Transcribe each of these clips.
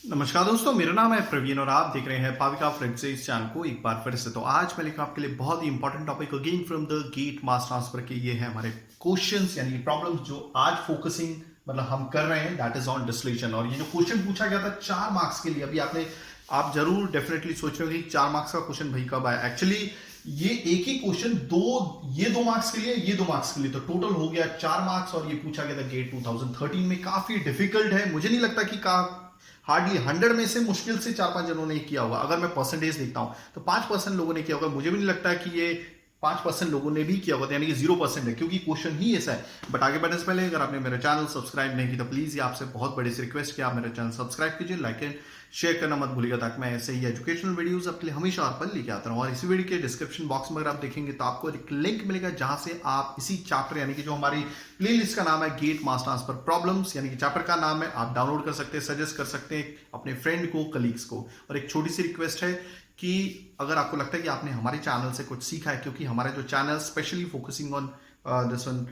नमस्कार दोस्तों, मेरा नाम है प्रवीण और आप देख रहे हैं पाविका फ्रेंड्स इस चैनल को एक बार फिर से। तो आज मैं लेकर आपके लिए बहुत ही important topic again from the GATE mass transfer के ये है हमारे क्वेश्चंस यानी प्रॉब्लम्स जो आज फोकसिंग मतलब हम कर रहे हैं दैट इज ऑन डिस्टिलेशन। और ये जो क्वेश्चन पूछा गया था 4 मार्क्स के लिए, अभी आप जरूर डेफिनेटली सोच रहे हो कि 4 मार्क्स का क्वेश्चन भाई कब आया। एक्चुअली ये एक ही क्वेश्चन ये 2 मार्क्स के लिए, ये 2 मार्क्स के लिए, तो टोटल हो गया 4 मार्क्स। और ये पूछा गया था गेट 2013 में। काफी डिफिकल्ट है, मुझे नहीं लगता कि हार्डली 100 में से मुश्किल से 4-5 जनों ने किया होगा। अगर मैं परसेंटेज देखता हूं तो 5% लोगों ने किया होगा। मुझे भी नहीं लगता कि ये 5% लोगों ने भी किया होगा, यानी कि 0% है, क्योंकि क्वेश्चन ही ऐसा है। बट आगे बढ़ने से पहले अगर आपने मेरा चैनल सब्सक्राइब नहीं किया तो प्लीज ये आपसे बहुत बड़ी सी रिक्वेस्ट कि आप मेरा चैनल सब्सक्राइब कीजिए, लाइक एंड शेयर करना मत भूलिएगा, ताकि मैं ऐसे ही एजुकेशनल वीडियोस आपके लिए हमेशा आप पर लेके आता हूँ। और इसी वीडियो के डिस्क्रिप्शन बॉक्स में अगर आप देखेंगे तो आपको एक लिंक मिलेगा जहां से आप इसी चैप्टर यानी कि जो हमारी प्लेलिस्ट का नाम है गेट मास ट्रांसफर प्रॉब्लम्स, यानी कि चैप्टर का नाम है, आप डाउनलोड कर सकते हैं, सजेस्ट कर सकते हैं अपने फ्रेंड को, कलीग्स को। और एक छोटी सी रिक्वेस्ट है कि अगर आपको लगता है कि आपने हमारे चैनल से कुछ सीखा है, क्योंकि हमारा जो channel specially focusing on this one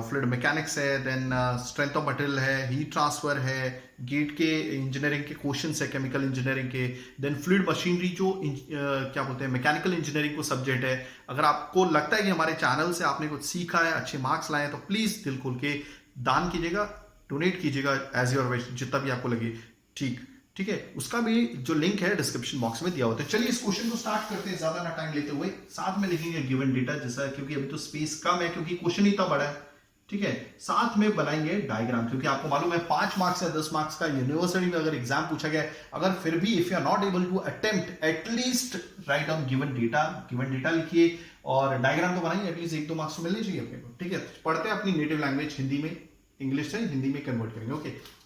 fluid mechanics है, देन स्ट्रेंथ ऑफ मटेरियल है, हीट ट्रांसफर है, गेट के इंजीनियरिंग के क्वेश्चंस है, केमिकल इंजीनियरिंग के, देन फ्लूइड मशीनरी जो क्या बोलते हैं मैकेनिकल इंजीनियरिंग को सब्जेक्ट है। अगर आपको लगता है कि हमारे चैनल से आपने कुछ सीखा है, अच्छे मार्क्स लाए, तो प्लीज दिल खोल के दान कीजिएगा, डोनेट कीजिएगा एज योर विश, जितना भी आपको लगे। ठीक है, उसका भी जो लिंक है डिस्क्रिप्शन बॉक्स में दिया हुआ है। तो चलिए इस क्वेश्चन को स्टार्ट करते हैं, ज्यादा ना टाइम लेते हुए। साथ में लिखेंगे गिवन डेटा जैसा, क्योंकि अभी तो स्पेस कम है, क्योंकि क्वेश्चन ही इतना बड़ा है। ठीक है, साथ में बनाएंगे डायग्राम, क्योंकि आपको मालूम है 5 मार्क्स या 10 मार्क्स का यूनिवर्सिटी में अगर एग्जाम पूछा गया, अगर फिर भी if you are not able to attempt at least write down given data लिखिए और डायग्राम तो बनाइए, एटलीस्ट 1-2 मार्क्स तो मिलने चाहिए अपने को। ठीक है, पढ़ते हैं अपनी नेटिव लैंग्वेज हिंदी में, इंग्लिश से हिंदी में कन्वर्ट करेंगे। ओके,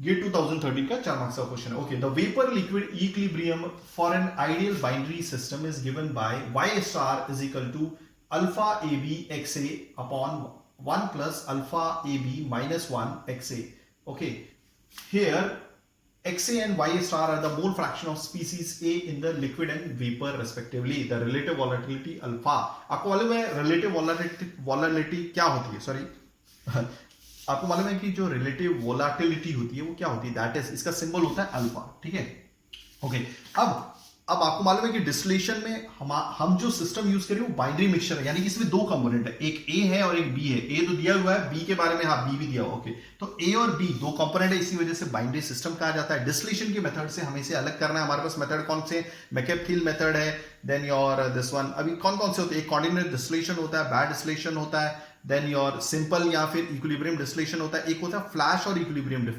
गेट 2013 का 4 मार्क्स का क्वेश्चन है। Okay, the vapour liquid equilibrium for an ideal binary system is given by y star is equal to alpha A B X A upon 1 plus alpha A B minus 1 x A. Okay, here XA and Y star are the mole fraction of species A in the liquid and vapor respectively. The relative volatility alpha. आपको मालूम है relative volatility क्या होती है? Sorry आपको मालूम है कि जो रिलेटिव वोलाटिलिटी होती है वो क्या होती है? दैट इज, इसका सिंबल होता है अल्फा। ठीक है, ओके। अब आपको मालूम है कि डिस्टिलेशन में हम जो सिस्टम यूज करें वो बाइनरी मिक्सचर है, यानी कि इसमें 2 कंपोनेंट है, एक ए है और एक बी है। ए तो दिया हुआ है, बी के बारे में हाँ बी भी दिया हुआ। ओके, तो ए और बी 2 कंपोनेंट है, इसी वजह से बाइनरी सिस्टम कहा जाता है। डिस्टिलेशन के मेथड से हमें इसे अलग करना है। हमारे पास मेथड कौन से? मैकेप-थिल मेथड है, देन योर दिस वन। अभी कौन कौन से होते हैं? एक कॉर्डिनेट डिस्टिलेशन होता है, बैड डिस्टिलेशन होता है, देन योर सिंपल या फिर इक्विलिब्रियम डिस्टिलेशन होता है, एक होता है फ्लैश और इक्विलिब्रियम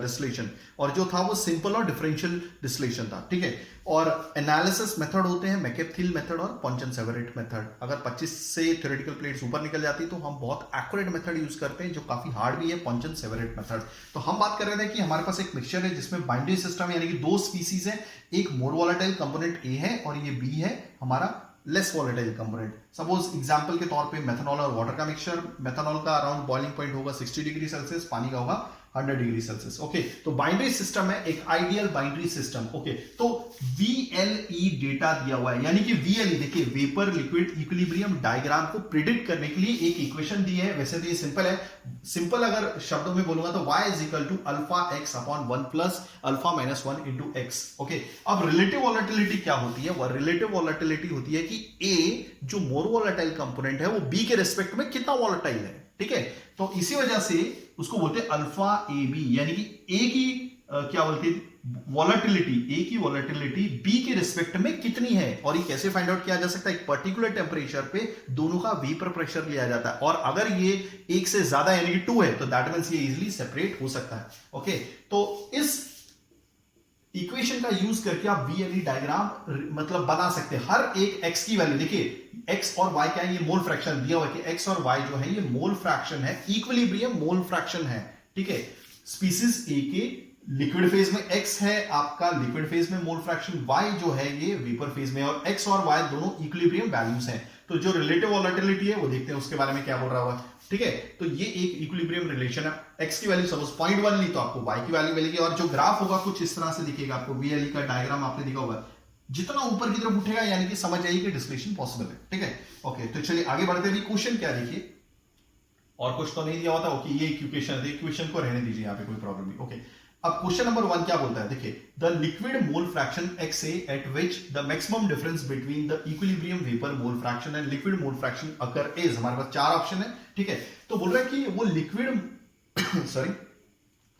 डिस्टिलेशन, और जो था वो सिंपल और डिफरेंशियल डिस्टिलेशन था। ठीक है, और एनालिसिस मेथड होते हैं मैकेप-थिल मेथड और पंचन-सेवरेट मेथड। अगर 25 से थ्योरेटिकल प्लेट्स ऊपर निकल जाती तो हम बहुत एक्यूरेट मेथड यूज करते हैं, जो काफी हार्ड भी है, पंचन-सेवरेट मेथड। तो हम बात कर रहे थे कि हमारे पास एक मिक्सचर है जिसमें बाइनरी सिस्टम है, यानी कि 2 स्पीसीज है, एक मोर वोलेटाइल कंपोनेंट ए है और ये बी है हमारा less volatile component. Suppose example के तौर पे मेथनॉल और वाटर का मिक्सचर, मेथनॉल का अराउंड बॉइलिंग पॉइंट होगा 60 डिग्री सेल्सियस, पानी का होगा 100 डिग्री सेल्सियस। ओके, तो बाइनरी सिस्टम है, एक आइडियल बाइनरी सिस्टम। ओके, तो VLE डेटा दिया हुआ है, यानी कि VLE देखिए वेपर लिक्विड इक्विलिब्रियम डायग्राम को प्रिडिक्ट करने के लिए एक इक्वेशन दी है। वैसे तो ये सिंपल है, सिंपल अगर शब्दों में बोलूंगा तो y is equal to alpha x upon 1 plus alpha minus 1 into X. Okay, अब रिलेटिव वोलेटिलिटी क्या होती है? वह रिलेटिव वोलेटिलिटी होती है कि A जो मोर वोलेटाइल कंपोनेंट है वो B के रेस्पेक्ट में कितना वोलेटाइल है। ठीक है, तो इसी वजह से उसको बोलते हैं अल्फा ए बी, यानी कि ए की क्या बोलते हैं वोलेटिलिटी, ए की वोलेटिलिटी बी के रिस्पेक्ट में कितनी है। और ये कैसे फाइंड आउट किया जा सकता है? एक पर्टिकुलर टेम्परेचर पे दोनों का वेपर प्रेशर लिया जाता है, और अगर ये 1 से ज्यादा यानी कि 2 है तो दैट मींस ये इजीली सेपरेट हो सकता है। ओके, तो इस इक्वेशन का यूज करके आप VLE डायग्राम मतलब बना सकते हैं। हर एक x की वैल्यू देखिए, x और y क्या है? ये मोल फ्रैक्शन दिया हुआ है कि x और y जो है ये मोल फ्रैक्शन है, इक्विलिब्रियम मोल फ्रैक्शन है। ठीक है, स्पीसीज A के लिक्विड फेज में x है आपका लिक्विड फेज में मोल फ्रैक्शन, y जो है ये वेपर फेज में, और x और y दोनों इक्विलिब्रियम वैल्यूज हैं। तो जो रिलेटिव वोलेटिलिटी है वो देखते हैं उसके बारे में क्या बोल रहा हुआ। ठीक है, तो ये एक इक्विलिब्रियम रिलेशन है। x की वैल्यू सपोज 0.1 ली तो आपको y की वैल्यू मिलेगी, और जो ग्राफ होगा कुछ इस तरह से दिखेगा आपको। VLE का डायग्राम आपने देखा होगा, जितना ऊपर की तरफ उठेगा यानी कि समझ आइए कि डिस्टिलेशन पॉसिबल है। ठीक है, ओके, तो चलिए आगे बढ़ते हैं। क्वेश्चन क्या देखिए, और कुछ तो नहीं दिया होता। ओके, ये इक्वेशन है, इक्वेशन को रहने दीजिए, यहाँ पे कोई प्रॉब्लम नहीं। ओके, अब क्वेश्चन नंबर 1 क्या बोलता है, देखिए the liquid mole fraction XA eight which the maximum difference between the equilibrium vapour mole fraction and liquid mole fraction occur is, हमारे पास 4 ऑप्शन है, ठीक है। तो बोल रहा है कि वो लिक्विड सॉरी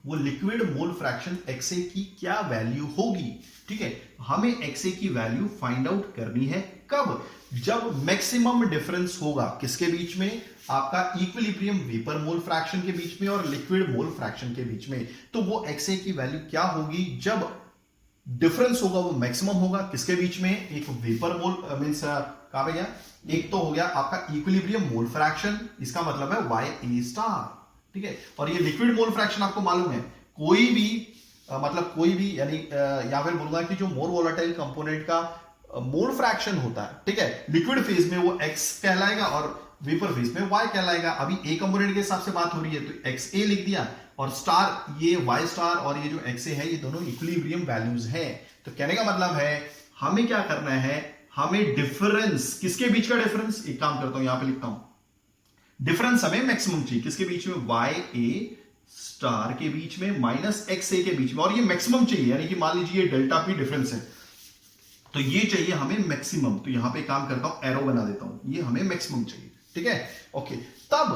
वो लिक्विड मोल फ्रैक्शन XA की क्या वैल्यू होगी, ठीक है। हमें XA की वैल्यू फाइंड आउट करनी है कब, जब मैक्सिमम डिफरेंस होगा किसके बीच में, आपका इक्विलिब्रियम वेपर मोल फ्रैक्शन के बीच में और लिक्विड मोल फ्रैक्शन के बीच में। तो वो XA की वैल्यू क्या होगी जब डिफरेंस होगा, वो मैक्सिमम होगा किसके बीच में, एक वेपर मोल मींस कहा भैया, एक तो हो गया आपका इक्विलिब्रियम मोल फ्रैक्शन, इसका मतलब है YA स्टार, ठीक है। और ये लिक्विड मोल फ्रैक्शन आपको मालूम है, कोई भी मतलब कोई भी यानी या फिर बोलूंगा कि जो मोर वोलेटाइल कंपोनेंट का मोल फ्रैक्शन होता है, ठीक है, लिक्विड फेज में वो X कहलाएगा और वेपर फेज में Y कहलाएगा। अभी A कंपोनेंट के हिसाब से बात हो रही है तो XA लिख दिया और स्टार ये Y स्टार और ये जो XA है ये दोनों इक्विलिब्रियम वैल्यूज हैं। तो कहने का मतलब है हमें क्या करना है, हमें डिफरेंस, किसके बीच का डिफरेंस, एक काम करता हूं यहां पे लिखता हूं, डिफरेंस हमें मैक्सिमम चाहिए किसके बीच में, YA स्टार के बीच में माइनस XA के बीच में, और ये मैक्सिमम चाहिए, यानी कि मान लीजिए डेल्टा P डिफरेंस है तो ये चाहिए हमें मैक्सिमम। तो यहां पे काम करता हूं, एरो बना देता हूं, ये हमें मैक्सिमम चाहिए, ठीक है, ओके। तब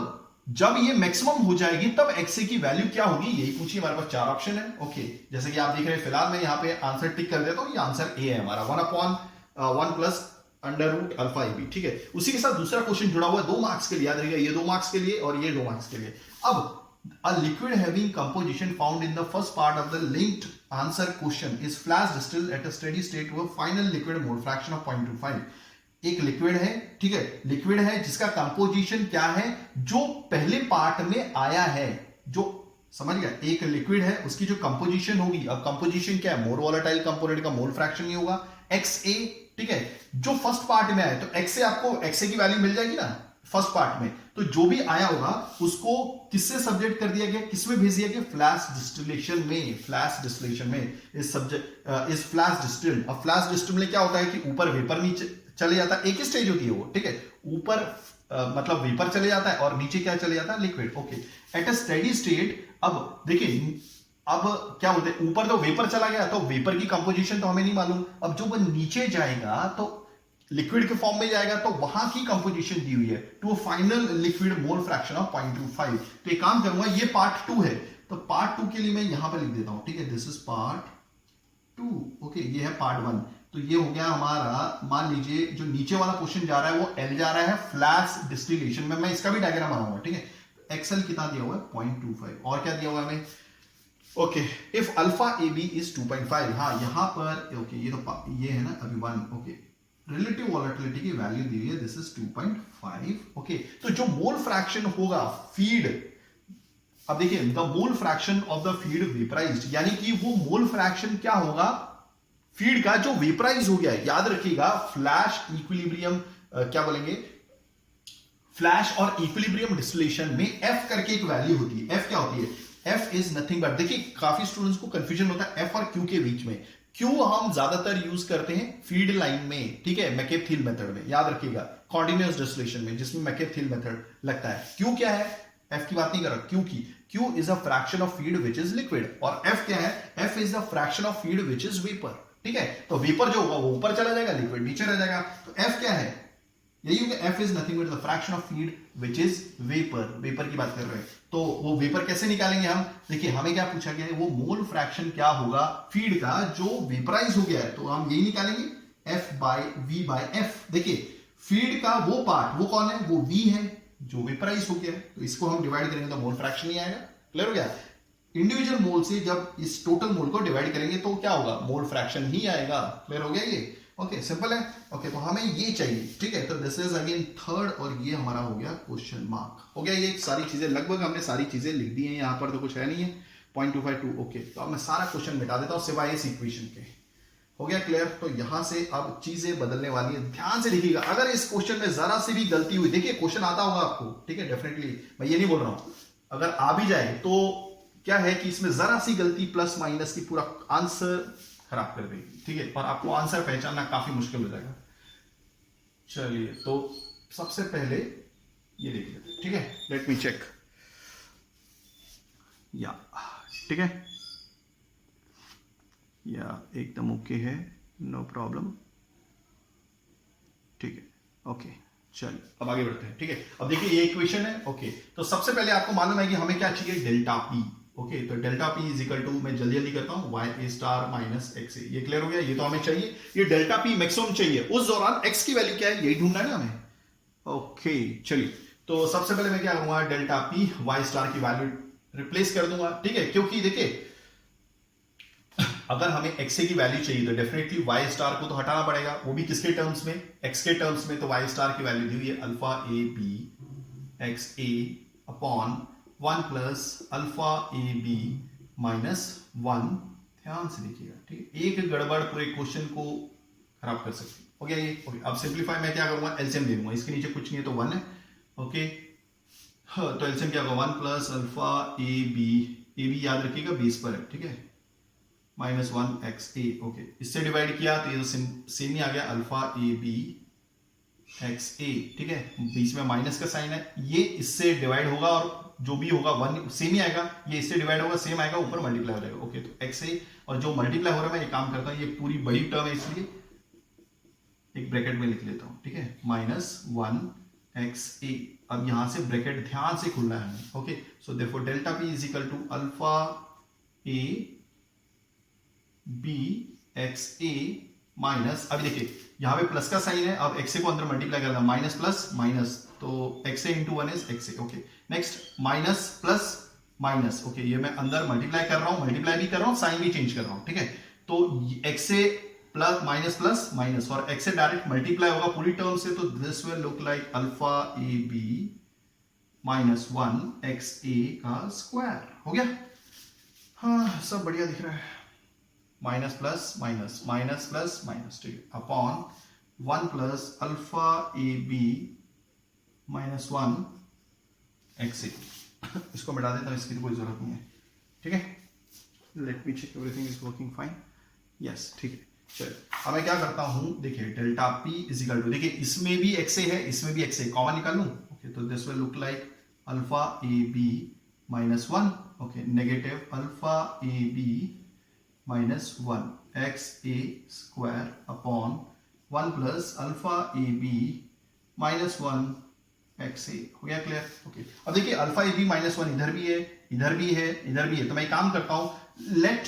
जब ये मैक्सिमम हो जाएगी तब XA की वैल्यू क्या होगी, यही पूछिए, हमारे पास 4 ऑप्शन है, ओके। जैसे कि आप देख रहे हैं, फिलहाल मैं यहां पे आंसर टिक कर देता हूं, ये आंसर ए है हमारा, 1/1 प्लस अंडर रूट अल्फा ए बी, ठीक है। उसी के साथ दूसरा क्वेश्चन जुड़ा हुआ है 2 मार्क्स के लिए, याद रखिएगा, ये 2 मार्क्स के लिए और ये 2 मार्क्स के लिए। अब a liquid having composition found in the first part of the linked answer question is flash distilled at a steady state with final liquid mole fraction of 0.25। एक लिक्विड है, ठीक है, लिक्विड है जिसका कंपोजिशन क्या है, जो पहले पार्ट में आया है, जो समझ गया, एक लिक्विड है उसकी जो कंपोजिशन होगी, अब कंपोजिशन क्या है, मोर वोलेटाइल कंपोनेंट का मोल फ्रैक्शन ही होगा XA, ठीक है, जो फर्स्ट पार्ट में आया, तो XA आपको XA की वैल्यू मिल जाएगी ना फर्स्ट पार्ट में, तो जो भी आया होगा उसको किससे सब्जेक्ट कर दिया गया, किसमें भेज दिया गया, फ्लैश डिस्टिलेशन में, फ्लैश डिस्टिलेशन में इस सब्जेक्ट इस फ्लैश डिस्टिल। अब फ्लैश डिस्टिल में क्या होता है कि ऊपर वेपर नीचे चले जाता है, एक ही स्टेज होती है वो, ठीक है, ऊपर मतलब वेपर चले जाता है और नीचे क्या चले जाता है, liquid, okay. At a steady state, अब देखिए, अब क्या बोलते हैं, ऊपर तो वेपर चला गया तो वेपर की कंपोजिशन तो हमें नहीं मालूम, अब जो वो नीचे जाएगा तो लिक्विड के फॉर्म में जाएगा तो वहां की कंपोजिशन दी हुई है, to final liquid mole fraction of 0.25। तो एक काम करूंगा, ये पार्ट 2 है, तो पार्ट 2 के लिए मैं यहां पर लिख देता हूं, ठीक है, दिस इज पार्ट 2, ओके, ये है पार्ट 1। तो ये हो गया हमारा, मान लीजिए जो नीचे वाला क्वेश्चन जा रहा है वो L जा रहा है फ्लैश डिस्टिलेशन में, मैं इसका भी डायग्राम बनाऊंगा, ठीक है। XL कितना दिया हुआ है 0.25, और क्या दिया हुआ है हमें, okay, if alpha A B is 2.5, हाँ यहां पर ओके, ये तो ये है ना अभी 1, ओके, रिलेटिव वॉलेटिलिटी की वैल्यू दी हुई है, दिस इज 2.5, ओके। तो जो मोल फ्रैक्शन होगा फीड, अब देखिए the mole fraction of the feed vaporised, यानी कि वो मोल फ्रैक्शन क्या होगा फीड का जो वेपराइज हो गया है, याद रखिएगा फ्लैश इक्विलिब्रियम क्या बोलेंगे, फ्लैश और इक्विलिब्रियम डिस्टिलेशन में F करके एक वैल्यू होती है, F क्या होती है, F इज नथिंग बट, देखिए काफी स्टूडेंट्स को कंफ्यूजन होता है F और Q के बीच में, Q हम ज्यादातर यूज करते हैं फीड लाइन में, ठीक है, मैकेब-थिल मेथड में, याद रखिएगा, कॉन्टिन्यूअस डिस्टिलेशन में जिसमें मैकेब-थिल मेथड लगता है। Q क्या है, F की बात नहीं कर रहा, Q की, Q is a fraction of feed which is liquid, और F क्या है, F is the fraction of feed which is vapour, ठीक है। तो वेपर जो होगा वो ऊपर चला जाएगा, लिक्विड नीचे रह जाएगा, तो F क्या है, यही होगा, F is nothing but the fraction of feed which is vapour, vapour की बात कर रहे हैं। तो वो वेपर कैसे निकालेंगे हम, देखिए हमें क्या पूछा गया है, वो मोल फ्रैक्शन क्या होगा फीड का जो वेपराइज हो गया है, तो हम यही निकालेंगे F by V by F। देखिए फीड का वो पार्ट, वो कौन है, वो V है जो वेपराइज हो गया है, तो इसको हम डिवाइड करेंगे तो मोल फ्रैक्शन ही आएगा, क्लियर हो गया। इंडिविजुअल मोल से जब इस टोटल मोल को डिवाइड करेंगे तो क्या होगा, मोल फ्रैक्शन ही आएगा, क्लियर हो गया ये, ओके, सिंपल है, ओके। तो हमें ये चाहिए, ठीक है, तो दिस इज अगेन थर्ड, और ये हमारा हो गया क्वेश्चन मार्क, हो गया, ये सारी चीजें लगभग हमने सारी चीजें लिख दी हैं, यहां पर तो कुछ है नहीं है, 0.252, ओके। तो अब मैं सारा क्वेश्चन मिटा देता हूं सिवाय इस इक्वेशन के, हो गया क्लियर। तो यहां से अब चीजें बदलने वाली है, ध्यान से लिखिएगा, अगर इस क्वेश्चन में जरा सी भी गलती हुई, देखिए क्वेश्चन आता होगा आपको, ठीक है, डेफिनेटली मैं ये नहीं बोल रहा हूं, अगर आ भी जाए तो क्या है कि इसमें जरा सी गलती प्लस माइनस की पूरा आंसर खराब कर देगी, ठीक है, और आपको आंसर पहचानना काफी मुश्किल हो जाएगा। चलिए, तो सबसे पहले ये देख लेते हैं, ठीक है, लेट मी चेक, या ठीक है, या एकदम ओके है, नो प्रॉब्लम, ठीक है। ओके चलिए अब आगे बढ़ते हैं। ठीक है, अब देखिए ये इक्वेशन है। ओके तो सबसे पहले आपको मालूम है कि हमें क्या चाहिए, डेल्टा पी। ओके तो delta P is equal to, मैं जल्दी जल्दी करता हूं, Y A star minus X A. ये क्लियर हो गया, ये तो हमें चाहिए, ये डेल्टा पी मैक्सिमम चाहिए। उस दौरान एक्स की वैल्यू क्या है यही ढूंढना है ना हमें। ओके चलिए, तो सबसे पहले मैं क्या करूंगा, डेल्टा पी वाई स्टार की वैल्यू रिप्लेस कर दूंगा। ठीक है, क्योंकि देखिए अगर हमें एक्स ए की वैल्यू चाहिए तो डेफिनेटली वाई स्टार को तो हटाना पड़ेगा, वो भी किसके टर्म्स में, एक्स के टर्म्स में। तो वाई स्टार की वैल्यू दी हुई है alpha A B X A upon 1 plus alpha A B minus 1। ध्यान से देखिएगा, ठीक है, एक गड़बड़ पूरे क्वेश्चन को खराब कर सकती है। हो गया ये। ओके अब सिंप्लीफाई मैं क्या करूंगा, एलसीएम ले लूंगा, इसके नीचे कुछ नहीं है तो 1 है। ओके तो एलसीएम क्या होगा, 1 प्लस अल्फा ए बी याद रखिएगा बेस पर है, ठीक है, माइनस 1 एक्स ए। ओके इससे डिवाइड किया तो ये सेम ही आ गया, अल्फा ए बी एक्स ए। ठीक है, बीच में माइनस का साइन है, ये इससे डिवाइड होगा और जो भी होगा 1 सेम ही आएगा, ये इससे डिवाइड होगा सेम आएगा, ऊपर मल्टीप्लाई हो जाएगा। ओके तो एक्स ए, और जो मल्टीप्लाई हो रहा है मैं ये काम करता हूं, ये पूरी बड़ी टर्म है इसलिए एक ब्रैकेट में लिख लेता हूं। ठीक है, माइनस 1 एक्स ए। अब यहां से ब्रैकेट ध्यान से खुलना है हमें। Okay so therefore delta P is equal to alpha A B X A minus, अभी देखिए यहां पे प्लस का साइन है, अब एक्स ए को अंदर मल्टीप्लाई करना, माइनस प्लस माइनस, तो x A into 1 is x A. Okay next minus plus minus. Okay ये मैं अंदर मल्टीप्लाई कर रहा हूं, मल्टीप्लाई भी कर रहा हूं, साइन भी चेंज कर रहा हूं। ठीक है, तो एक्स ए प्लस माइनस, और एक्स से डायरेक्ट मल्टीप्लाई होगा पूरी टर्म से, तो this will look like alpha A B minus 1 x ए का स्क्वायर। हो गया, हाँ सब बढ़िया दिख रहा है, minus plus minus, minus plus minus, ठीक है, upon 1 plus alpha A B minus 1 x a. इसको मिटा देता हूं, इसकी तो कोई जरूरत नहीं है। ठीक है, let me check everything is working fine. Yes ठीक है, चलिए अब मैं क्या करता हूं, देखिए डेल्टा पी इज इक्वल टू, देखिए इसमें भी एक्स ए है, इसमें भी एक्स ए, कॉमन निकाल लूं। ओके तो this will look like alpha A B minus 1, okay negative alpha A B minus 1 x a square upon 1 plus alpha A B minus 1 x a. हो गया क्लियर। ओके अब देखिए अल्फा ए बी माइनस 1 इधर भी है, इधर भी है, इधर भी है, तो मैं काम करता हूं, let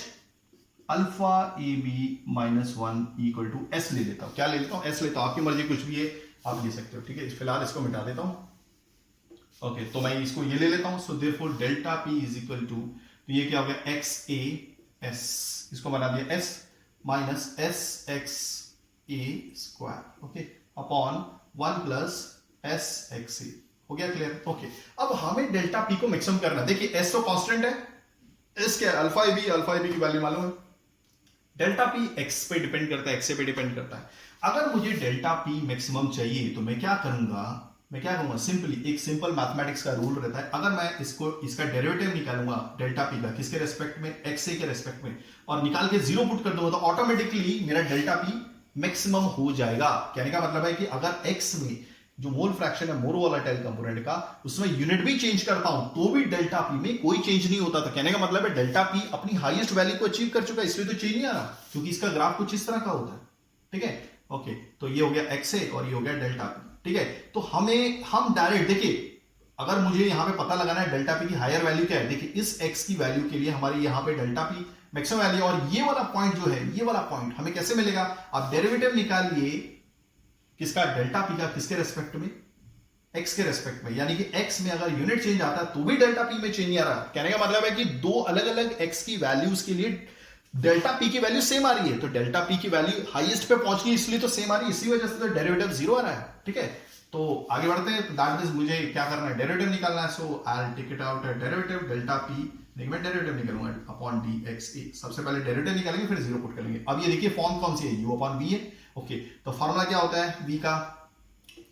alpha A B minus 1 equal to S ले लेता हूं। क्या ले लेता हूं, एस लेता हूं, आपकी मर्जी कुछ भी है आप ले सकते हो। ठीक है, फिलहाल इसको मिटा देता हूं। ओके तो मैं इसको ये ले लेता हूं, so therefore delta P is equal to, तो ये क्या हो गया, एक्स ए एस, इसको बना दिया s minus s x a square. Okay upon 1 plus s x a. हो गया क्लियर। ओके अब हमें डेल्टा पी को मैक्सिमम करना है। देखिए एस तो कांस्टेंट है, एस क्या है, अल्फा ए बी की वैल्यू मालूम है, डेल्टा पी एक्स पे डिपेंड करता है, एक्स पे डिपेंड करता है। अगर मुझे डेल्टा पी मैक्सिमम चाहिए तो मैं क्या करूंगा, सिंपली एक सिंपल मैथमेटिक्स का रूल रहता है, अगर मैं इसका डेरिवेटिव निकालूंगा डेल्टा पी का, किसके रेस्पेक्ट में, एक्स ए के रेस्पेक्ट में, और निकाल के 0 पुट कर दूंगा तो ऑटोमेटिकली मेरा डेल्टा पी मैक्सिमम हो जाएगा। कहने का मतलब है कि अगर एक्स में जो मोल फ्रैक्शन है मोर वोलेटाइल कंपोनेंट का, उसमें यूनिट भी चेंज करता हूं तो भी डेल्टा पी में कोई चेंज नहीं होता था। कहने का मतलब है डेल्टा पी अपनी हाईएस्ट वैल्यू को अचीव कर चुका है, इसलिए तो चेंज नहीं आ रहा, क्योंकि इसका ग्राफ कुछ इस तरह का होता है। ठीक है, ओके तो ये हो गया एक्स ए और ये हो गया डेल्टा पी। ठीक है, तो हम डायरेक्ट देखिए, अगर मुझे यहां पे पता लगाना है डेल्टा पी की हायर वैल्यू क्या है, देखिए इस एक्स की वैल्यू के लिए हमारे यहां पे डेल्टा पी मैक्सिमम वैल्यू, और ये वाला पॉइंट जो है, ये वाला पॉइंट हमें कैसे मिलेगा, आप डेरिवेटिव निकालिए किसका, डेल्टा पी का, किसके रेस्पेक्ट में, एक्स के रेस्पेक्ट में, यानी कि एक्स में अगर यूनिट चेंज आता है तो भी डेल्टा पी में चेंज नहीं आ रहा। कहने का मतलब है कि दो अलग अलग एक्स की वैल्यूज के लिए डेल्टा पी की वैल्यू सेम आ रही है, तो डेल्टा पी की वैल्यू हाईएस्ट पे पहुंच गई इसलिए तो सेम आ रही है, इसी वजह से तो डेरिवेटिव 0 आ रहा है। ठीक है, तो आगे बढ़ते हैं, दैट मींस मुझे क्या करना है, डेरिवेटिव निकालना है। So I will take it out derivative delta p, देखिए मैं डेरिवेटिव निकालूंगा अपॉन डी एक्स ए, सबसे पहले डेरिवेटिव निकालेंगे फिर 0 पुट करेंगे। अब ये देखिए फॉर्म कौन सी है, u अपॉन v है। ओके तो फॉर्मूला क्या होता है v का,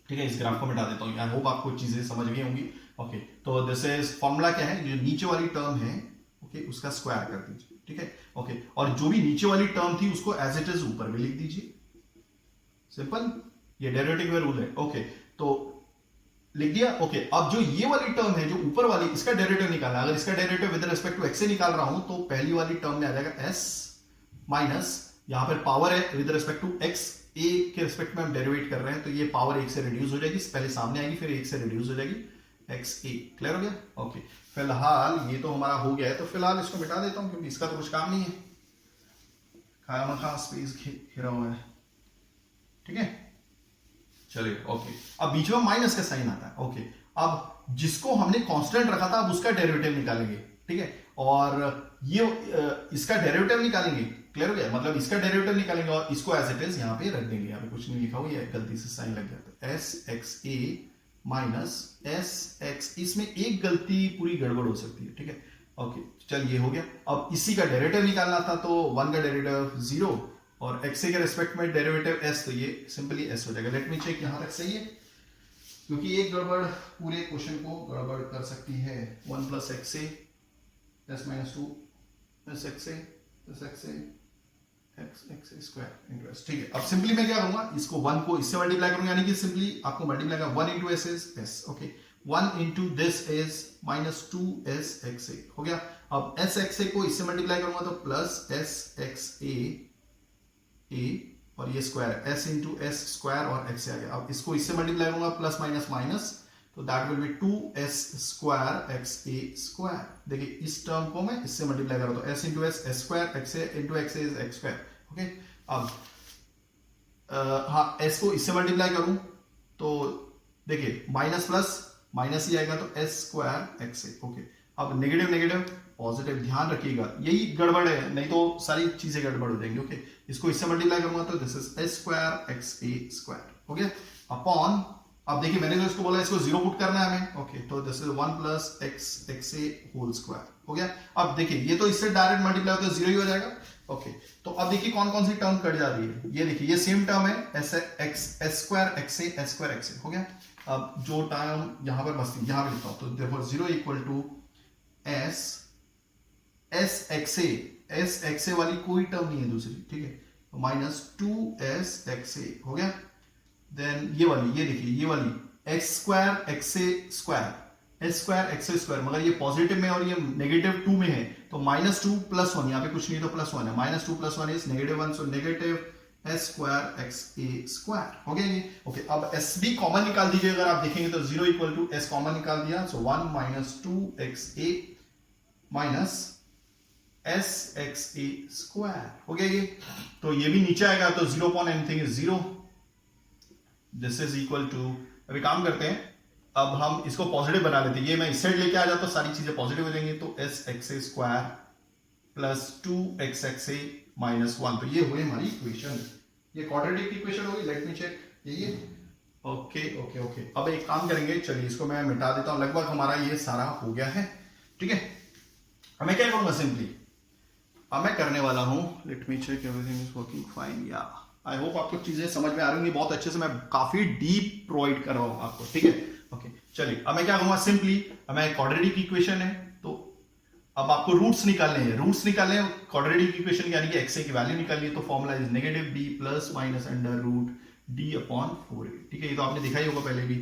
ठीक है, इस ग्राफ को मिटा देता हूं, आई होप आपको चीजें समझ गई होंगी। ओके तो दिस इज फॉर्मूला क्या है, जो नीचे वाली टर्म है ओके उसका स्क्वायर कर दीजिए। ठीक है, ओके और जो भी नीचे वाली टर्म थी उसको एज इट इज ऊपर भी लिख दीजिए, सिंपल, ये डेरिवेटिव का रूल है। ओके तो लिख दिया। ओके अब जो ये वाली टर्म है जो ऊपर वाली, इसका डेरिवेटिव निकालना है। अगर इसका derivative with respect to X से निकाल रहा हूं तो पहली वाली टर्म में आ जाएगा एस माइनस यहाँ पर पावर है विद रिस्पेक्ट टू एक्स, ए के रिस्पेक्ट में हम डेरिवेट कर रहे हैं, तो ये पावर एक से रिड्यूस हो जाएगी, पहले सामने आएगी फिर एक से रिड्यूस हो जाएगी, एक्स ए। क्लियर हो गया? ओके, फिलहाल ये तो हमारा हो गया है, तो फिलहाल इसको मिटा देता हूं क्योंकि इसका तो कुछ काम नहीं है, खामखा स्पेस घेरा हुआ है। ठीक है, चलिए ओके। अब बीच में माइनस का साइन आता है। ओके, अब जिसको हमने कांस्टेंट रखा था अब उसका डेरिवेटिव निकालेंगे। ठीक है, और ये इसका डेरिवेटिव निकालेंगे। क्लियर हो गया? मतलब इसका डेरिवेटिव निकालेंगे और इसको एज इट इज यहाँ पे रख देंगे। यहाँ पे कुछ नहीं लिखा हुआ है, गलती से साइन लग गया, तो S x A minus s x, इसमें एक गलती पूरी गड़बड़ हो सकती है। ठीक है, ओके, चल ये हो गया। अब इसी का डेरिवेटिव निकालना था, तो 1 का डेरिवेटिव 0 और एक्स ए के रेस्पेक्ट में डेरिवेटिव एस, तो ये सिंपली एस हो जाएगा। लेट मी चेक, यहां तक सही है, क्योंकि एक गड़बड़ पूरे क्वेश्चन को गड़बड़ कर सकती है। 1 plus x a S minus 2 s x a plus x A x square into S. ठीक है, अब सिंपली मैं क्या करूंगा, इसको 1 को इससे मल्टीप्लाई करूंगा, यानी कि सिंपली आपको मल्टीप्लाई करना 1 into s is s. Okay, 1 into this is minus 2 s x a हो गया। अब एस एक्स ए को इससे मल्टीप्लाई करूंगा तो प्लस एस एक्स ए और ये square S into S square और एक्स ए आ गया। अब इसको इससे मल्टीप्लाई करूंगा प्लस माइनस माइनस, तो that will B 2s square x a square. देखिए इस टर्म को मैं इससे मल्टीप्लाई करूं तो s into S S square, x A into x A is x square. Okay, अब हाँ s को इससे मल्टीप्लाई करूं तो देखिए माइनस प्लस माइनस ही आएगा, तो S square x A. Okay, अब नेगेटिव नेगेटिव पॉजिटिव, ध्यान रखिएगा यही गड़बड़ है, नहीं तो सारी चीजें गड़बड़ हो जाएंगी। ओके, इसको इससे मल्टीप्लाई करूंगा तो this is S square x a square हो गया अपॉन, अब देखिए मैंने जो इसको बोला इसको 0 पुट करना है हमें। ओके, तो this is 1 plus X X A whole square हो गया। अब देखिए ये तो इससे डायरेक्ट मल्टीप्लाई होता है 0 ही हो जाएगा। ओके, तो अब देखिए कौन कौन सी टर्म कट जा रही है, ये देखिए ये सेम टर्म है s x s square x a s square x a हो गया। अब जो टर्म यहां पर बसती है यहां पे लिखता हूं, तो therefore 0 equal to s s x a वाली कोई टर्म नहीं है दूसरी। ठीक है, तो माइनस 2s एक्स ए हो गया। देन ये वाली, ये देखिए ये वाली x square x a square S square x a square, मगर ये पॉजिटिव में और ये नेगेटिव 2 में है, तो माइनस 2 प्लस 1, यहाँ पे कुछ नहीं तो प्लस 1 है, minus 2 plus 1 is negative 1, so negative S square x a square हो गया ये। ओके, अब एस भी कॉमन निकाल दीजिए, अगर आप देखेंगे तो 0 इक्वल टू एस कॉमन निकाल दिया, सो 1 minus 2 x A minus s x a square हो गया ये। तो ये भी नीचे आएगा, तो 0 upon anything is 0, this is equal to, अभी काम करते हैं, अब हम इसको पॉजिटिव बना लेते हैं, ये मैं इस साइड लेके आ जाता तो सारी चीजें पॉजिटिव हो जाएंगी, तो S x a square plus 2 x X A minus 1, तो ये हुई हमारी इक्वेशन, ये क्वाड्रेटिक इक्वेशन होगी। लेट मी चेक, ये ओके ओके ओके। अब एक काम करेंगे, चलिए इसको मैं मिटा देता हूं, लगभग हमारा ये सारा हो गया है। ठीक है, अब मैं क्या करूंगा, सिंपली अब मैं करने वाला हूं, let me check everything is working fine, या आई होप आपको चीजें समझ में आ रही होंगी बहुत अच्छे से, मैं काफी डीप प्रोवाइड कर रहा हूं आपको। ठीक है, ओके, चलिए अब मैं क्या करूंगा, सिंपली अब मैं क्वाड्रेटिक इक्वेशन है, तो अब आपको रूट्स निकालने हैं, रूट्स निकालने हैं क्वाड्रेटिक इक्वेशन, यानी कि एक्स ए की वैल्यू निकालनी है, तो formula is negative B plus minus under root D upon 4a। ठीक है, ये तो आपने दिखा ही होगा पहले भी,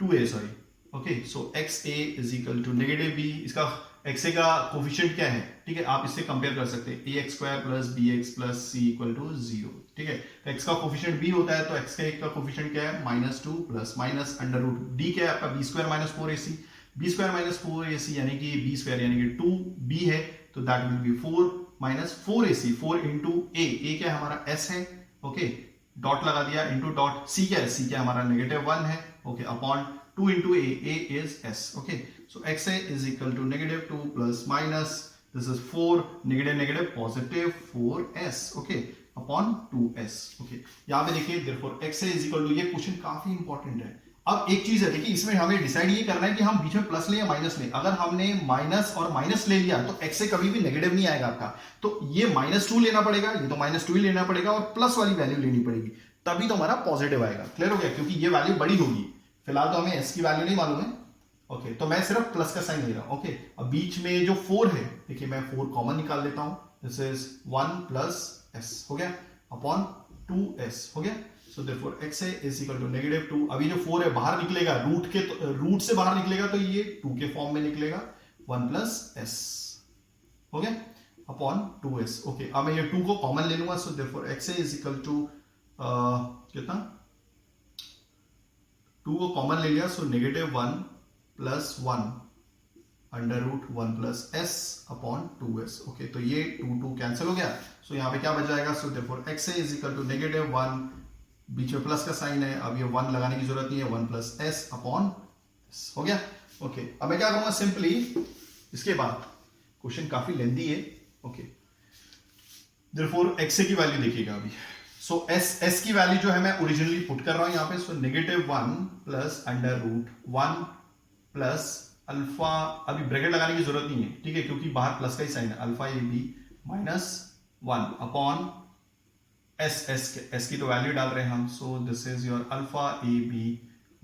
2a sorry. Okay, so X A is equal to negative B, इसका एक्स ए का कोफिशिएंट क्या है, ठीक है, आप इससे कंपेयर कर सकते हैं, a x square plus b x plus c equal to 0। ठीक है, तो एक्स का कोफिशिएंट बी होता है, तो एक्स का कोफिशिएंट क्या है, -2 plus minus under root D क्या है आपका, B square minus 4ac, B square minus 4ac यानी कि बी स्क्वायर यानी कि 2b है, तो that will be 4 minus 4ac, 4 into a क्या है हमारा s है। ओके, डॉट लगा दिया, इंटू डॉट सी क्या है, सी क्या हमारा -1 है। Okay, upon 2 into a is s. Okay, so xa is equal to -2 plus minus, this is 4, negative positive 4s. Okay, upon 2s. Okay, यहाँ पे देखिए therefore xa is equal to, ये question काफी इंपॉर्टेंट है। अब एक चीज है, देखिए इसमें हमें डिसाइड ये करना है कि हम बीच में प्लस लें या माइनस लें। अगर हमने माइनस और माइनस ले लिया तो एक्स से कभी भी नेगेटिव नहीं आएगा आपका, तो ये -2 लेना पड़ेगा, ये तो -2 ही लेना पड़ेगा, और प्लस वाली वैल्यू लेनी पड़ेगी, तभी तो हमारा पॉजिटिव आएगा। क्लियर हो गया, क्योंकि ये वैल्यू बड़ी होगी, फिलहाल तो हमें s की वैल्यू नहीं मालूम है। ओके, तो मैं सिर्फ प्लस का साइन ले रहा हूं। ओके, अब बीच में जो 4 है, देखिए मैं 4 कॉमन निकाल देता हूं, दिस इज 1 प्लस s हो गया अपॉन 2s हो गया। So therefore x is equal to -2, अभी जो 4 है बाहर निकलेगा, रूट से बाहर निकलेगा, तो ये 2 के फॉर्म में निकलेगा, 1 प्लस s हो गया। Upon 2s। ओके, अब मैं ये 2 को कॉमन ले लूंगा, so therefore xa is equal to कितना, 2 को कॉमन ले लिया, so -1 plus 1 under root 1 plus s upon 2s। Okay, तो ये 2 कैंसिल हो गया, सो यहाँ पे क्या बच जाएगा, so therefore xa is equal to -1, बीच में प्लस का साइन है, अब ये 1 लगाने की जरूरत नहीं है, 1 प्लस s अपॉन s हो गया। ओके, अब मैं क्या करूंगा, सिंपली इसके बाद क्वेश्चन काफी लेंदी है। ओके, देयरफॉर xa की वैल्यू देखिएगा अभी, सो s की वैल्यू जो है मैं ओरिजिनली पुट कर रहा हूं यहाँ पे, so -1 plus under root 1 plus alpha, अभी ब्रैकेट लगाने की जरूरत नहीं है, ठीक है, क्योंकि बाहर प्लस का ही साइन है, alpha A B minus 1 upon S की तो वैल्यू डाल रहे हैं हम, so this is your alpha A B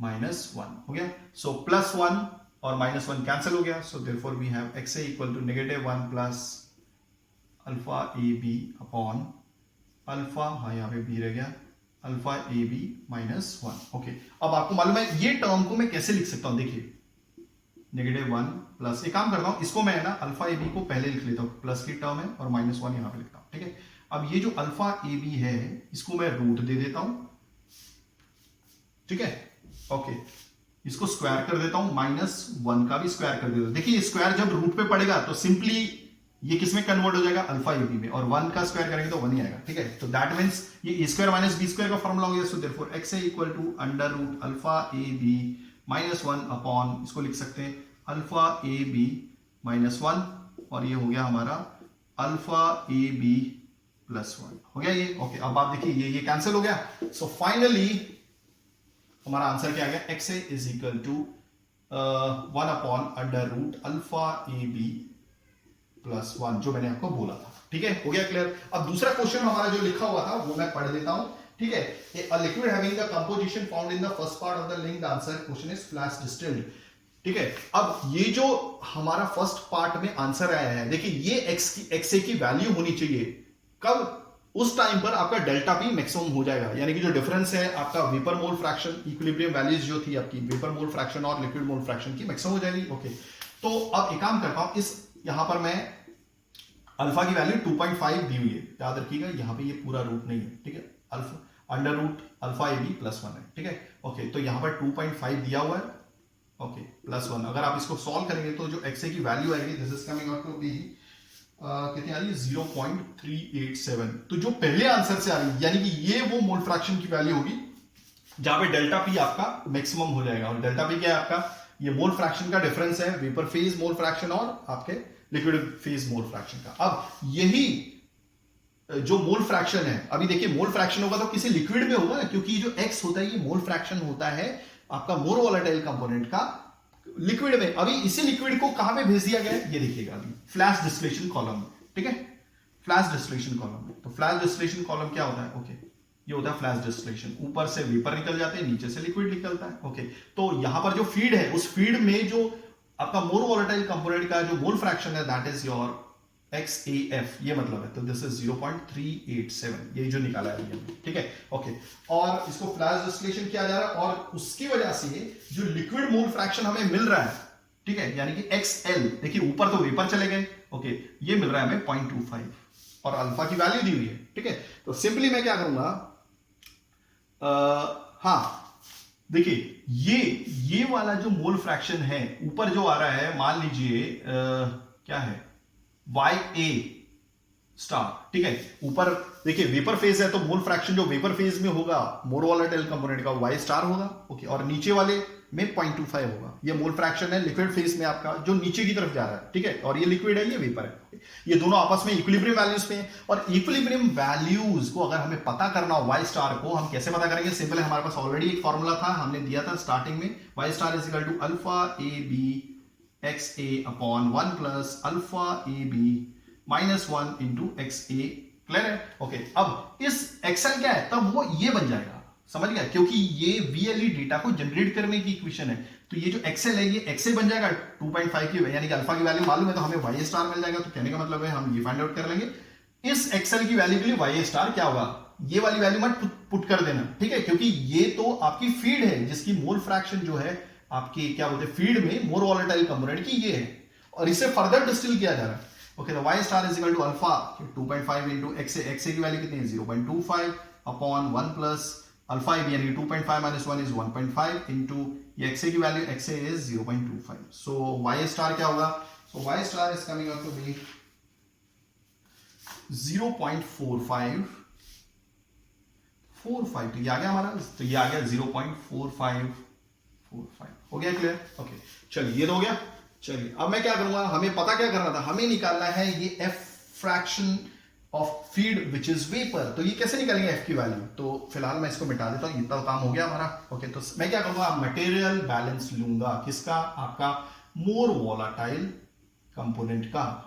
minus 1 हो गया। सो प्लस 1 और माइनस 1 कैंसिल हो गया, so therefore we have xa equal to -1 plus alpha A B upon alpha, हाँ यहाँ पे बी रह गया, alpha A B minus 1। Okay, अब आपको मालूम है ये टर्म को मैं कैसे लिख सकता हूं, देखिए -1 प्लस, एक काम करता हूं, इसको मैं ना अल्फा ए बी को पहले लिख लेता हूं, प्लस की टर्म है, और -1 यहां पे लिखता हूं, ठीक है। अब ये जो अल्फा ए बी है इसको मैं रूट दे देता हूं, ठीक है। ओके, इसको स्क्वायर कर देता हूं, -1 का भी स्क्वायर कर देता हूं। देखिए स्क्वायर जब रूट पे पड़ेगा तो सिंपली ये किसमें कन्वर्ट हो जाएगा, अल्फा ए बी में, और 1 का स्क्वायर करेंगे तो 1 ही आएगा, ठीक है। तो दैट मींस ये A square minus B square का फॉर्मूला हो गया, so therefore xa equal to under root alpha A B -1 upon, इसको लिख सकते हैं अल्फा ए बी -1, और ये हो गया हमारा अल्फा ए बी +1 हो गया ये। ओके, अब आप देखिए ये कैंसिल हो गया, सो फाइनली हमारा आंसर क्या आ गया, xa is equal to 1 upon under root alpha A B +1, जो मैंने आपको बोला था, ठीक है, हो गया क्लियर। अब दूसरा क्वेश्चन हमारा जो लिखा हुआ था वो मैं पढ़ देता हूं, ठीक है। A liquid having the composition found in the first part of the linked answer question is flash distilled, ठीक है। अब ये जो हमारा फर्स्ट पार्ट में आंसर आया है, देखिए ये xa की वैल्यू होनी चाहिए कब, उस टाइम पर आपका डेल्टा पी मैक्सिमम हो जाएगा, यानी कि जो डिफरेंस है आपका vapour mole fraction, equilibrium values जो थी आपकी वेपर मोल फ्रैक्शन और लिक्विड मोल फ्रैक्शन की मैक्सिमम हो जाएगी। ओके, तो अब एक काम करता हूं, इस यहां पर मैं अल्फा की वैल्यू 2.5 दी हुई है, याद रखिएगा यहाँ पे ये पूरा रूट नहीं है, ठीक है, अल्फा अंडर रूट अल्फा ए बी +1 है, ठीक है। ओके, तो यहाँ पर 2.5 दिया हुआ है, ओके, +1, अगर आप इसको सॉल्व करेंगे तो जो xa की वैल्यू आएगी, this is coming out to be कितनी आ रही है, 0.387, तो जो पहले आंसर से आ रही है, यानी कि ये वो मोल फ्रैक्शन की वैल्यू होगी जहां पे डेल्टा पी आपका मैक्सिमम हो जाएगा, और डेल्टा पी क्या है आपका, ये मोल फ्रैक्शन का डिफरेंस है, वेपर फेज मोल फ्रैक्शन और आपके लिक्विड फेज मोल फ्रैक्शन का। अब यही जो मोल फ्रैक्शन है, अभी देखिए मोल फ्रैक्शन होगा तो किसी लिक्विड में होगा ना, क्योंकि जो x होता है ये मोल फ्रैक्शन होता है आपका मोर वोलेटाइल कंपोनेंट का लिक्विड में। अभी इसी लिक्विड को कहां पे भेज दिया गया है, ये देखिएगा अभी फ्लैश डिस्टिलेशन कॉलम में, ठीक है, फ्लैश डिस्टिलेशन कॉलम में। तो फ्लैश डिस्टिलेशन कॉलम क्या होता है, ओके, ये होता है फ्लैश डिस्टिलेशन, ऊपर से वेपर निकल जाते हैं, नीचे से लिक्विड निकलता है। ओके, तो यहां पर जो फीड है, उस फीड में जो आपका मोर वोलेटाइल कंपोनेंट का जो मोल फ्रैक्शन है, दैट इज योर XAF, ये मतलब है, तो दिस इज 0.387, ये जो निकाला है हमने, ठीक है। ओके, और इसको फ्लैश डिस्टिलेशन किया जा रहा है, और उसकी वजह से जो लिक्विड मोल फ्रैक्शन हमें मिल रहा है, ठीक है, यानी कि XL, देखिए ऊपर तो वेपर चले गए, ओके, ये मिल रहा है हमें 0.25, और अल्फा की वैल्यू दी हुई है, ठीक है। तो सिंपली मैं क्या करूंगा, हाँ देखिए ये वाला जो मोल फ्रैक्शन है ऊपर जो आ रहा है, मान लीजिए क्या है, YA स्टार, ठीक है, ऊपर देखिए वेपर फेज है, तो मोल फ्रैक्शन जो वेपर फेज में होगा मोर वोलेटाइल कंपोनेंट का Y स्टार होगा, ओके, और नीचे वाले में 0.25 होगा। ये मोल फ्रैक्शन है लिक्विड फेज में आपका जो नीचे की तरफ जा रहा है, ठीक है, और ये लिक्विड है, ये वेपर है, ये दोनों आपस में इक्विलिब्रियम वैल्यूज पे हैं। और इक्विलिब्रियम वैल्यूज को अगर हमें पता करना हो Y स्टार को, हम कैसे पता करेंगे, सिंपल है, हमारे पास ऑलरेडी एक फॉर्मूला था, हमने दिया था स्टार्टिंग में, Y star is equal to alpha A B XA upon 1 plus alpha A B -1 into XA, clear है। ओके, अब इस XL क्या है, तब वो ये बन जाएगा, समझ गया, क्योंकि ये VLE डेटा को जनरेट करने की इक्वेशन है, तो ये जो XL है ये XA बन जाएगा 2.5 की, यानी कि अल्फा की वैल्यू मालूम है तो हमें Y स्टार मिल जाएगा। तो कहने का मतलब है हम ये फाइंड आउट कर लेंगे, इस XL की वैल्यू के लिए Y स्टार क्या होगा, ये वाली वैल्यू मत पुट कर देना, ठीक है, क्योंकि ये तो आपकी फीड है जिसकी मोल फ्रैक्शन जो है आपकी क्या बोलते हैं फीड में मोर वोलेटाइल कंपोनेंट की ये है, और इसे फर्दर डिस्टिल किया जा रहा है। ओके, तो Y star is equal to alpha 2.5 into x a की वैल्यू कितनी है 0.25 अपॉन 1 प्लस अल्फा ए यानी 2.5 माइनस 1 इज 1.5 इंटू ये एक्स ए की value x A is 0.25. So y star क्या होगा? So y star is coming out to be 0.45. तो ये आ गया हमारा, तो ये आ गया 0.4545. हो गया क्लियर? ओके, चलिए ये तो हो गया. चलिए अब मैं क्या करूंगा, हमें पता क्या करना था, हमें निकालना है ये F fraction of feed which is vapour. तो ये कैसे निकालेंगे एफ की वैल्यू? तो फिलहाल मैं इसको मिटा देता हूं, इतना काम हो गया हमारा. ओके, तो मैं क्या करूंगा, मटेरियल बैलेंस लूंगा. किसका? आपका मोर वोलाटाइल कंपोनेंट का.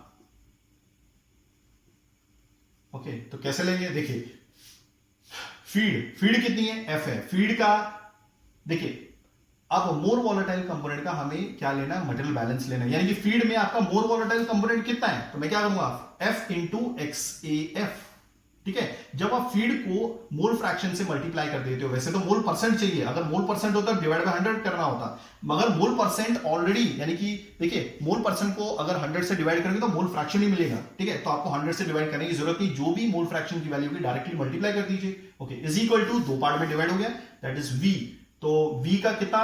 ओके, तो कैसे लेंगे? देखिए फीड कितनी है? एफ है. फीड का देखिए, अब मोर वोलेटाइल कंपोनेंट का हमें क्या लेना है? मटेरियल बैलेंस लेना है. यानी कि फीड में आपका मोर वोलेटाइल कंपोनेंट कितना है? तो मैं क्या करूंगा, F into x A F. ठीक है, जब आप फीड को मोल फ्रैक्शन से मल्टीप्लाई कर देते हो, वैसे तो मोल परसेंट चाहिए, अगर मोल परसेंट होता है डिवाइड बाय 100 करना होता, मगर मोल परसेंट ऑलरेडी, यानी कि देखिए मोल परसेंट को अगर 100 से डिवाइड करेंगे तो मोल फ्रैक्शन ही मिलेगा. ठीक है, तो आपको 100 से डिवाइड करने की जरूरत नहीं, जो भी मोल फ्रैक्शन की वैल्यू की डायरेक्टली मल्टीप्लाई कर दीजिए. ओके, इज इक्वल टू, दो पार्ट में डिवाइड हो गया, दैट इज वी. तो v का कितना?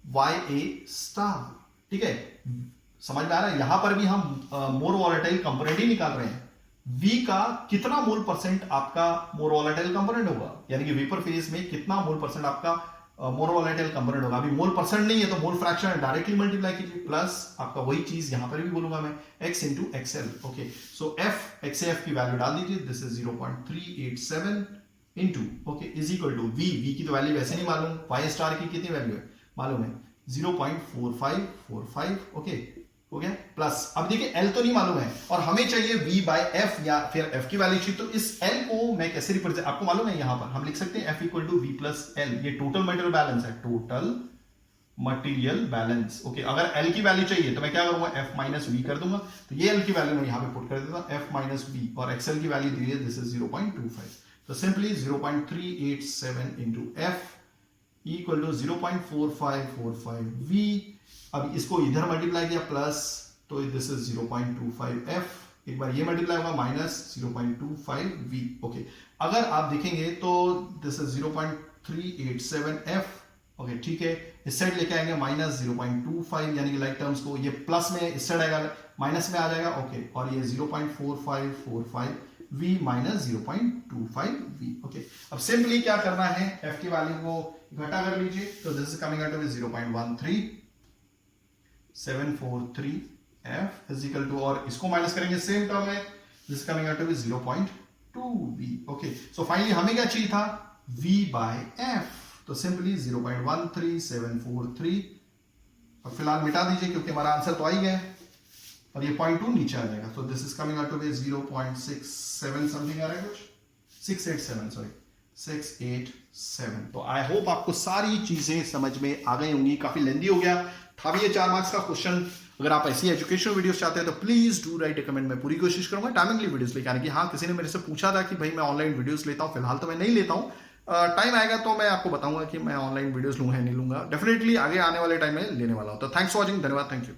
Y A star. ठीक है, समझ में आ रहा है? यहां पर भी हम मोर वोलेटाइल कंपोनेंट ही निकाल रहे हैं. v का कितना मोल परसेंट आपका मोर वोलेटाइल कंपोनेंट होगा, यानी कि वेपर फेज में कितना मोल परसेंट आपका मोर वोलेटाइल कंपोनेंट होगा. अभी मोल परसेंट नहीं है तो मोल फ्रैक्शन डायरेक्टली मल्टीप्लाई कीजिए, प्लस आपका वही चीज यहां पर भी बोलूंगा मैं, x into XL. Okay, so f x f की वैल्यू डाल दीजिए, this is 0.387 into, okay, is equal to v की तो वैल्यू वैसे नहीं मालूम, y स्टार की कितनी वैल्यू है मालूम है, 0.4545. ओके, हो गया. प्लस अब देखिए L तो नहीं मालूम है और हमें चाहिए V बाय F या फिर F की वैल्यू चाहिए. तो इस L को मैं कैसे रिप्रेजेंट, आपको मालूम है, यहां पर हम लिख सकते हैं F equal to V plus L. ये टोटल मटेरियल बैलेंस है, टोटल मटेरियल बैलेंस. ओके, अगर L की वैल्यू चाहिए तो मैं क्या करूंगा, F माइनस V कर दूंगा. तो ये L की वैल्यू मैं यहां पे पुट कर देता हूं, F माइनस V, और XL की वैल्यू दी है, दिस इज 0.25. तो simply 0.387 into F equal to 0.4545 V. अब इसको इधर मल्टीप्लाई किया प्लस, तो दिस इज 0.25 F. एक बार ये मल्टीप्लाई होगा माइनस 0.25 V. ओके, अगर आप देखेंगे तो दिस इज 0.387 F. ओके, ठीक है, इस साइड लेके आएंगे माइनस 0.25, यानी कि लाइक टर्म्स को ये प्लस में इस साइड आएगा, माइनस में आ जाएगा. ओके, और ये 0.4545 V माइनस 0.25 V. ओके, अब सिंपली क्या करना है, F की वैल्यू को घटा कर लीजिए. तो this is coming out to 0.13743 F is equal to, और इसको माइनस करेंगे सेम टर्म है, this coming out to 0.2 V. Okay, so finally हमें क्या चाहिए था, V बाय F. तो सिंपली 0.13743, और फिलहाल मिटा दीजिए क्योंकि हमारा आंसर तो आ ही गया है, और ये 0.2 नीचे आ जाएगा. तो this is coming out to be 0.67 something आ रहा है, कुछ 687, सॉरी 687. तो आई होप आपको सारी चीजें समझ में आ गई होंगी. काफी लेंदी हो गया था भी ये 4 मार्क्स का क्वेश्चन. अगर आप ऐसी एजुकेशनल वीडियोस चाहते हैं तो please do right A comment. मैं पूरी कोशिश करूंगा टाइमिंगली वीडियोस लेके आने की. हाँ, किसी ने मेरे से पूछा था कि भाई मैं ऑनलाइन वीडियोस लेता हूं, फिलहाल तो मैं नहीं लेता हूं. टाइम आएगा तो मैं आपको बताऊंगा कि मैं ऑनलाइन वीडियोस लूंगा या नहीं लूंगा. डेफिनेटली आगे आने वाले टाइम में लेने वाला हूं. तो थैंक्स फॉर वॉचिंग, धन्यवाद, थैंक यू.